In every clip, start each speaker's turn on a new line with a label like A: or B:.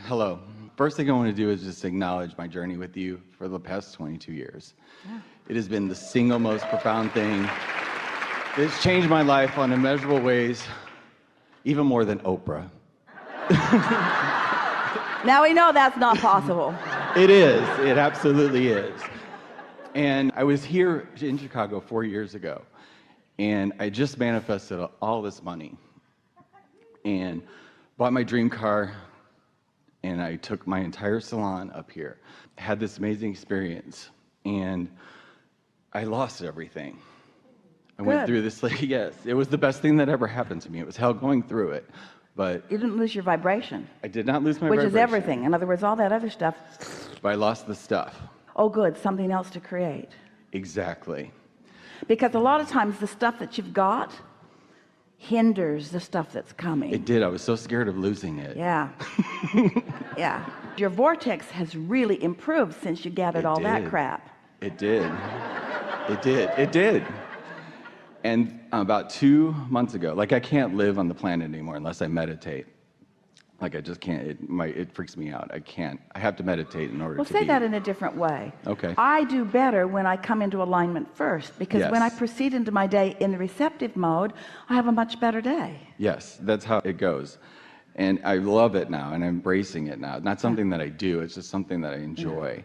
A: Hello. First thing I want to do is just acknowledge my journey with you for the past 22 years.
B: Yeah.
A: It has been the single most profound thing. It's changed my life on immeasurable ways, even more than Oprah.
B: Now we know that's not possible.
A: It is. It absolutely is. And I was here in Chicago 4 years ago, and I just manifested all this money and bought my dream car, and I took my entire salon up here. Had this amazing experience, and I lost everything. I went through this, yes, it was the best thing that ever happened to me. It was hell going through it, but
B: You didn't lose your vibration,
A: I did not lose my
B: which
A: vibration.
B: is everything. In other words, all that other stuff,
A: But I lost the stuff.
B: oh good, something else to create.
A: Exactly.
B: Because a lot of times the stuff that you've got hinders the stuff that's coming.
A: It did. I was so scared of losing it.
B: Yeah. Yeah. Your vortex has really improved since you gathered all that crap.
A: It did. It did. It did. And about 2 months ago, like I can't live on the planet anymore unless I meditate. Like I just can't. It freaks me out. I can't. I have to meditate in order
B: Well,
A: to
B: say
A: be.
B: that in a different way.
A: Okay.
B: I do better when I come into alignment first, because when I
A: Yes.
B: proceed into my day in the receptive mode, I have a much better day.
A: Yes, that's how it goes. And I love it now, and I'm embracing it now. Not something that I do, it's just something that I enjoy.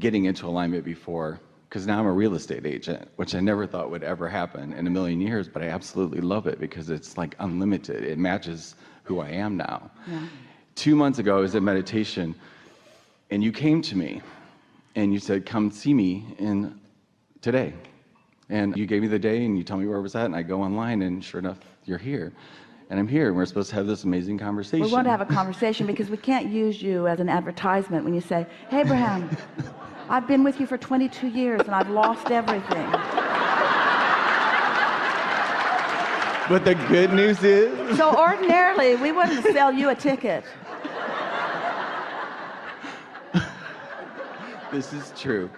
A: Getting into alignment before, because now I'm a real estate agent, which I never thought would ever happen in a million years, but I absolutely love it because it's like unlimited. It matches who I am now.
B: Yeah.
A: 2 months ago, I was in meditation, and you came to me, and you said, come see me today. And you gave me the day, and you told me where I was at, and I go online, and sure enough, you're here. And I'm here, and we're supposed to have this amazing conversation.
B: We want to have a conversation because we can't use you as an advertisement when you say, hey, Abraham, I've been with you for 22 years, and I've lost everything.
A: But the good news is...
B: So ordinarily, we wouldn't sell you a ticket.
A: This is true.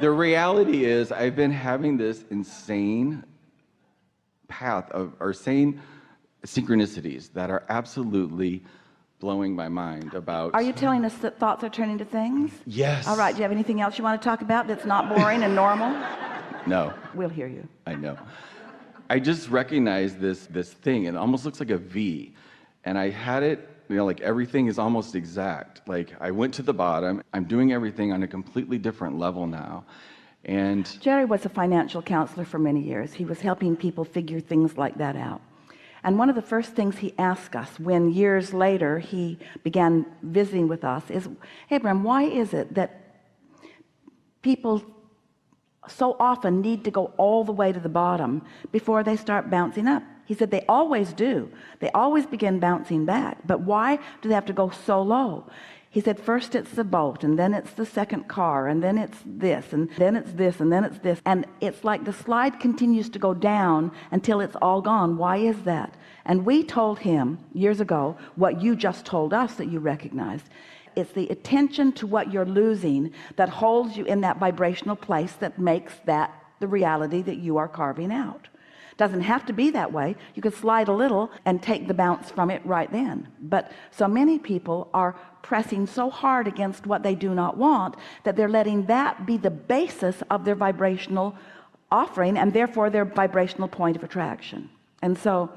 A: The reality is I've been having this insane path or insane synchronicities that are absolutely blowing my mind about...
B: Are you telling us that thoughts are turning to things?
A: Yes.
B: All right, do you have anything else you want to talk about that's not boring and normal?
A: No.
B: We'll hear you.
A: I know. I just recognized this thing. It almost looks like a V. And I had it, like everything is almost exact. Like I went to the bottom. I'm doing everything on a completely different level now. And
B: Jerry was a financial counselor for many years. He was helping people figure things like that out. And one of the first things he asked us when years later he began visiting with us is, hey, Abraham, why is it that people so often need to go all the way to the bottom before they start bouncing up? He said they always do. They always begin bouncing back. But why do they have to go so low? He said first it's the boat, and then it's the second car, and then it's this, and then it's this, and then it's this. And it's like the slide continues to go down until it's all gone. Why is that? And we told him years ago what you just told us that you recognized. It's the attention to what you're losing that holds you in that vibrational place that makes that the reality that you are carving out. Doesn't have to be that way. You could slide a little and take the bounce from it right then. But so many people are pressing so hard against what they do not want that they're letting that be the basis of their vibrational offering and therefore their vibrational point of attraction. And so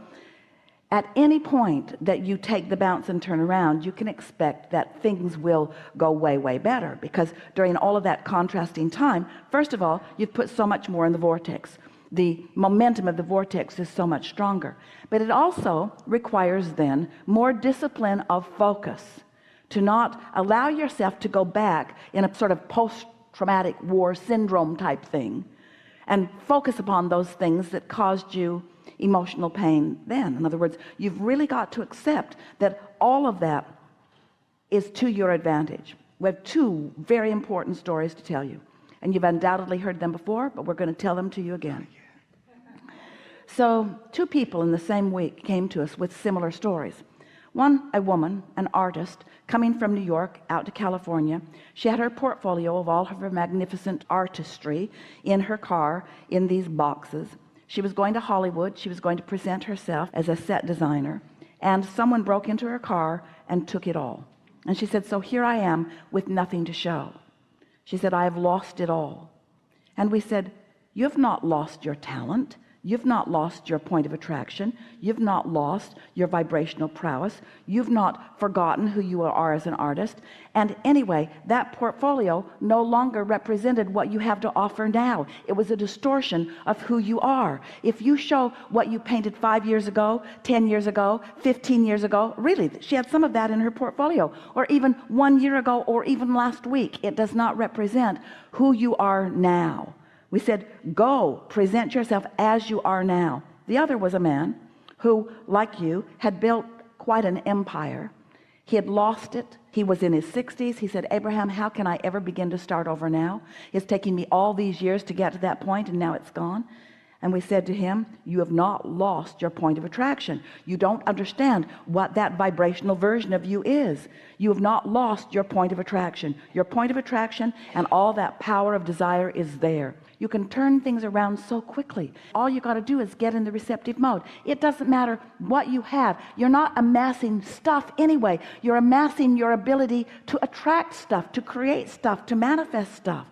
B: at any point that you take the bounce and turn around, you can expect that things will go way, way better, because during all of that contrasting time, first of all, you've put so much more in the vortex. The momentum of the vortex is so much stronger. But it also requires then more discipline of focus, to not allow yourself to go back in a sort of post-traumatic war syndrome type thing and focus upon those things that caused you emotional pain then. In other words, you've really got to accept that all of that is to your advantage. We have two very important stories to tell you, and you've undoubtedly heard them before, but we're going to tell them to you again. So two people in the same week came to us with similar stories. One, a woman, an artist, coming from New York out to California. She had her portfolio of all of her magnificent artistry in her car in these boxes. She was going to Hollywood. She was going to present herself as a set designer, and someone broke into her car and took it all. And she said, so here I am with nothing to show. She said, I have lost it all. And we said, you have not lost your talent. You've not lost your point of attraction. You've not lost your vibrational prowess. You've not forgotten who you are as an artist. And anyway, that portfolio no longer represented what you have to offer now. It was a distortion of who you are. If you show what you painted 5 years ago, 10 years ago, 15 years ago, really, she had some of that in her portfolio, or even 1 year ago, or even last week, it does not represent who you are now. We said, go present yourself as you are now. The other was a man who, like you, had built quite an empire. He had lost it. He was in his 60s. He said, Abraham, how can I ever begin to start over now? It's taking me all these years to get to that point, and now it's gone. And we said to him, you have not lost your point of attraction. You don't understand what that vibrational version of you is. You have not lost your point of attraction. Your point of attraction and all that power of desire is there. You can turn things around so quickly. All you got to do is get in the receptive mode. It doesn't matter what you have. You're not amassing stuff anyway. You're amassing your ability to attract stuff, to create stuff, to manifest stuff.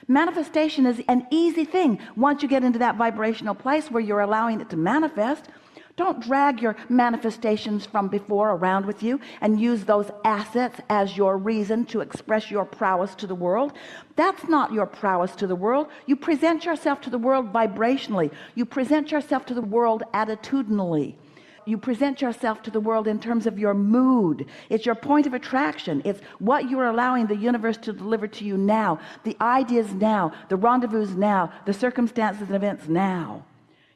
B: Manifestation is an easy thing once you get into that vibrational place where you're allowing it to manifest. Don't drag your manifestations from before around with you and use those assets as your reason to express your prowess to the world. That's not your prowess to the world. You present yourself to the world vibrationally. You present yourself to the world attitudinally. You present yourself to the world in terms of your mood. It's your point of attraction. It's what you're allowing the universe to deliver to you now, the ideas now, the rendezvous now, the circumstances and events now.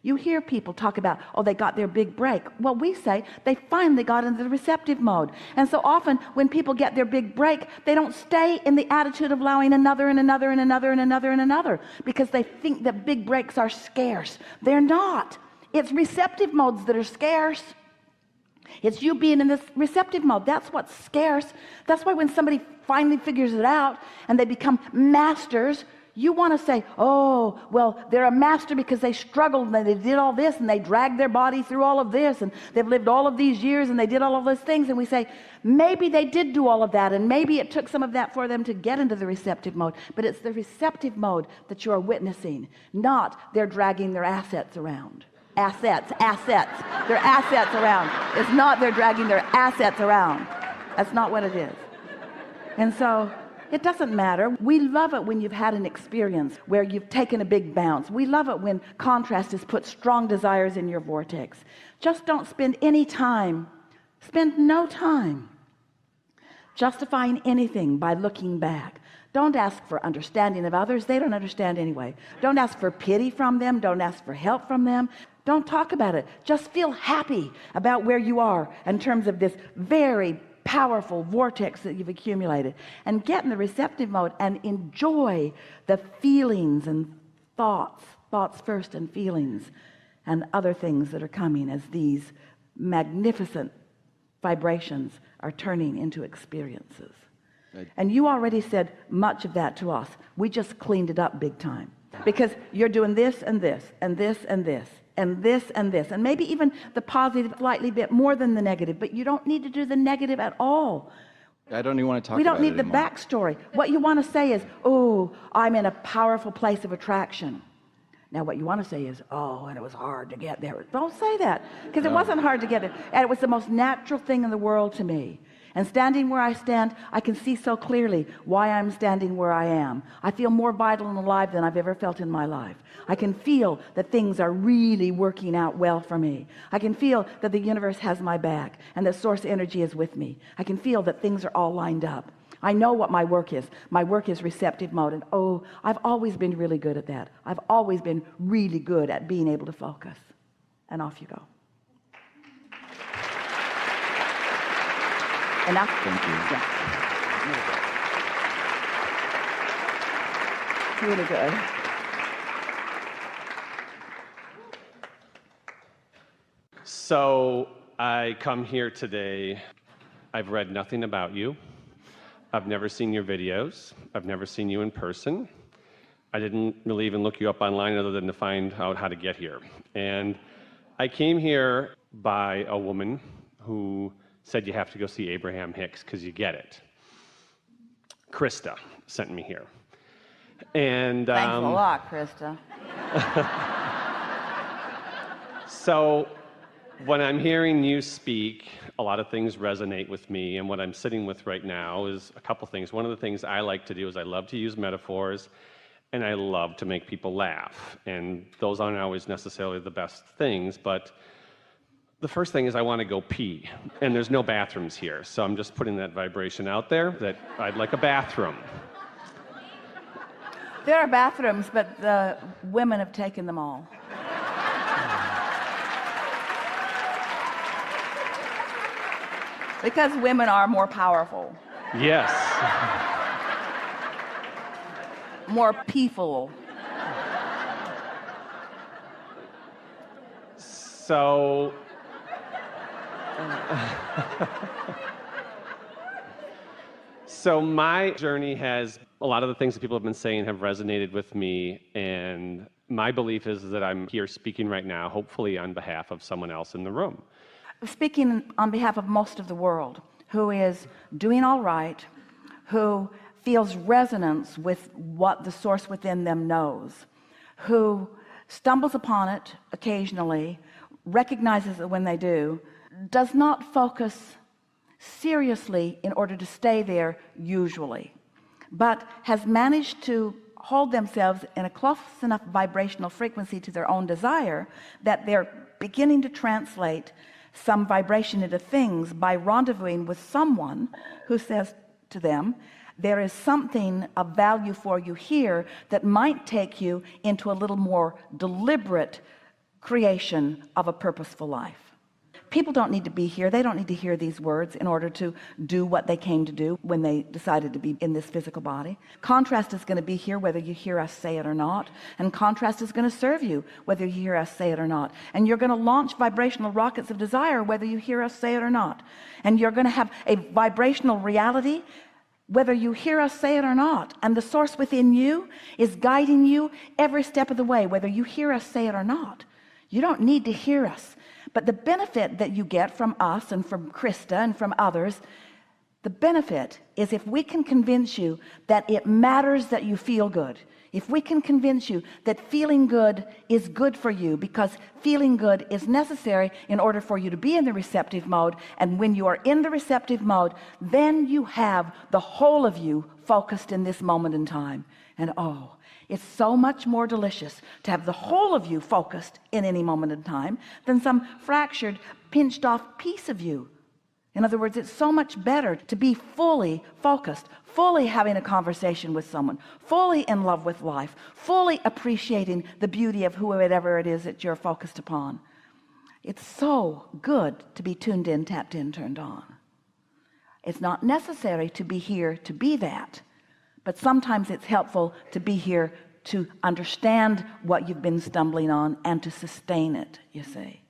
B: You hear people talk about, oh, they got their big break. Well, we say they finally got into the receptive mode. And so often when people get their big break, they don't stay in the attitude of allowing another and another and another and another and another, because they think that big breaks are scarce. They're not. It's receptive modes that are scarce. It's you being in this receptive mode. That's what's scarce. That's why when somebody finally figures it out and they become masters, you want to say, oh, well, they're a master because they struggled and they did all this and they dragged their body through all of this and they've lived all of these years and they did all of those things. And we say, maybe they did do all of that and maybe it took some of that for them to get into the receptive mode. But it's the receptive mode that you're witnessing, not they're dragging their assets around. Assets. Their assets around. It's not they're dragging their assets around. That's not what it is. And so it doesn't matter. We love it when you've had an experience where you've taken a big bounce. We love it when contrast has put strong desires in your vortex. Just don't spend any time, spend no time justifying anything by looking back. Don't ask for understanding of others. They don't understand anyway. Don't ask for pity from them. Don't ask for help from them. Don't talk about it. Just feel happy about where you are in terms of this very powerful vortex that you've accumulated, and get in the receptive mode and enjoy the feelings and thoughts first and feelings and other things that are coming as these magnificent vibrations are turning into experiences. And you already said much of that to us. We just cleaned it up big time, because you're doing this and this and this and this and this and this, and maybe even the positive slightly bit more than the negative, but you don't need to do the negative at all.
A: I don't even want to talk about it.
B: We don't need the
A: anymore.
B: backstory. What you want to say is, oh, I'm in a powerful place of attraction. Now what you want to say is, oh, and it was hard to get there. Don't say that, because it wasn't hard to get there, and it was the most natural thing in the world to me. And standing where I stand, I can see so clearly why I'm standing where I am. I feel more vital and alive than I've ever felt in my life. I can feel that things are really working out well for me. I can feel that the universe has my back and that source energy is with me. I can feel that things are all lined up. I know what my work is. My work is receptive mode. And oh, I've always been really good at that. I've always been really good at being able to focus. And off you go. Enough?
A: Thank you.
B: Yeah. Really good.
C: So I come here today. I've read nothing about you. I've never seen your videos. I've never seen you in person. I didn't really even look you up online other than to find out how to get here. And I came here by a woman who said you have to go see Abraham Hicks because you get it. Krista sent me here. And
B: Thanks a lot, Krista.
C: so when I'm hearing you speak, a lot of things resonate with me, and what I'm sitting with right now is a couple things. One of the things I like to do is I love to use metaphors, and I love to make people laugh. And those aren't always necessarily the best things, but the first thing is I want to go pee, and there's no bathrooms here, so I'm just putting that vibration out there that I'd like a bathroom.
B: There are bathrooms, but the women have taken them all. Because women are more powerful,
C: Yes.
B: more peeful.
C: So So my journey has, a lot of the things that people have been saying have resonated with me, and my belief is that I'm here speaking right now, hopefully on behalf of someone else in the room.
B: Speaking on behalf of most of the world who is doing all right, who feels resonance with what the source within them knows, who stumbles upon it occasionally, recognizes it when they do, does not focus seriously in order to stay there usually, but has managed to hold themselves in a close enough vibrational frequency to their own desire that they're beginning to translate some vibration into things by rendezvousing with someone who says to them, there is something of value for you here that might take you into a little more deliberate creation of a purposeful life. People don't need to be here. They don't need to hear these words in order to do what they came to do when they decided to be in this physical body. Contrast is going to be here whether you hear us say it or not, and contrast is going to serve you whether you hear us say it or not. And you're going to launch vibrational rockets of desire whether you hear us say it or not. And you're going to have a vibrational reality whether you hear us say it or not. And the source within you is guiding you every step of the way whether you hear us say it or not. You don't need to hear us. But the benefit that you get from us and from Krista and from others, the benefit is if we can convince you that it matters that you feel good, if we can convince you that feeling good is good for you because feeling good is necessary in order for you to be in the receptive mode, and when you are in the receptive mode, then you have the whole of you focused in this moment in time. And oh, it's so much more delicious to have the whole of you focused in any moment in time than some fractured, pinched off piece of you. In other words, it's so much better to be fully focused, fully having a conversation with someone, fully in love with life, fully appreciating the beauty of whoever it is that you're focused upon. It's so good to be tuned in, tapped in, turned on. It's not necessary to be here to be that. But sometimes it's helpful to be here to understand what you've been stumbling on and to sustain it, you see.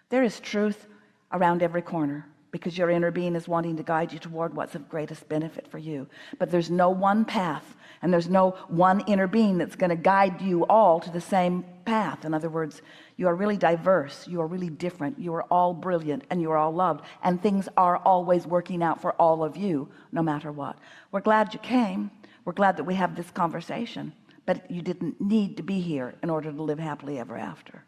B: There is truth around every corner because your inner being is wanting to guide you toward what's of greatest benefit for you. But there's no one path, and there's no one inner being that's going to guide you all to the same path. In other words, you are really diverse, you are really different, you are all brilliant, and you are all loved, and things are always working out for all of you, no matter what. We're glad you came. We're glad that we have this conversation, but you didn't need to be here in order to live happily ever after.